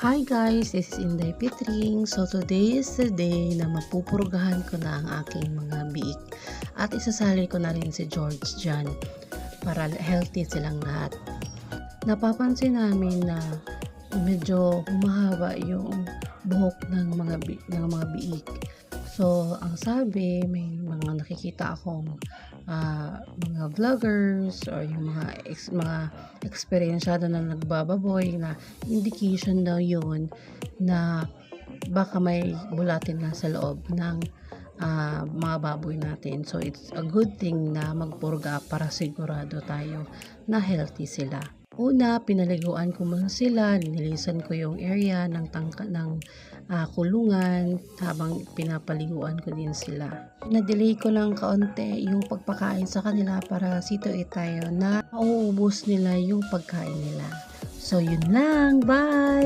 Hi guys, this is Inday Pitring. So today is the day na mapupurgahan ko na ang aking mga biik. At isasali ko na rin si George dyan para healthy silang lahat. Napapansin namin na medyo humahaba yung buhok ng mga biik. So ang sabi, may mga nakikita akong mga vloggers or yung mga eksperyensyado na nagbababoy na indication daw yun na baka may bulatin na sa loob ng mga baboy natin. So it's a good thing na magpurga para sigurado tayo na healthy sila. Una, pinaliguan ko muna sila, nililisan ko yung area ng kulungan habang pinapaliguan ko din sila. Na-delay ko ng kaunti yung pagpakain sa kanila para sito tayo na mauubos nila yung pagkain nila. So yun lang, bye!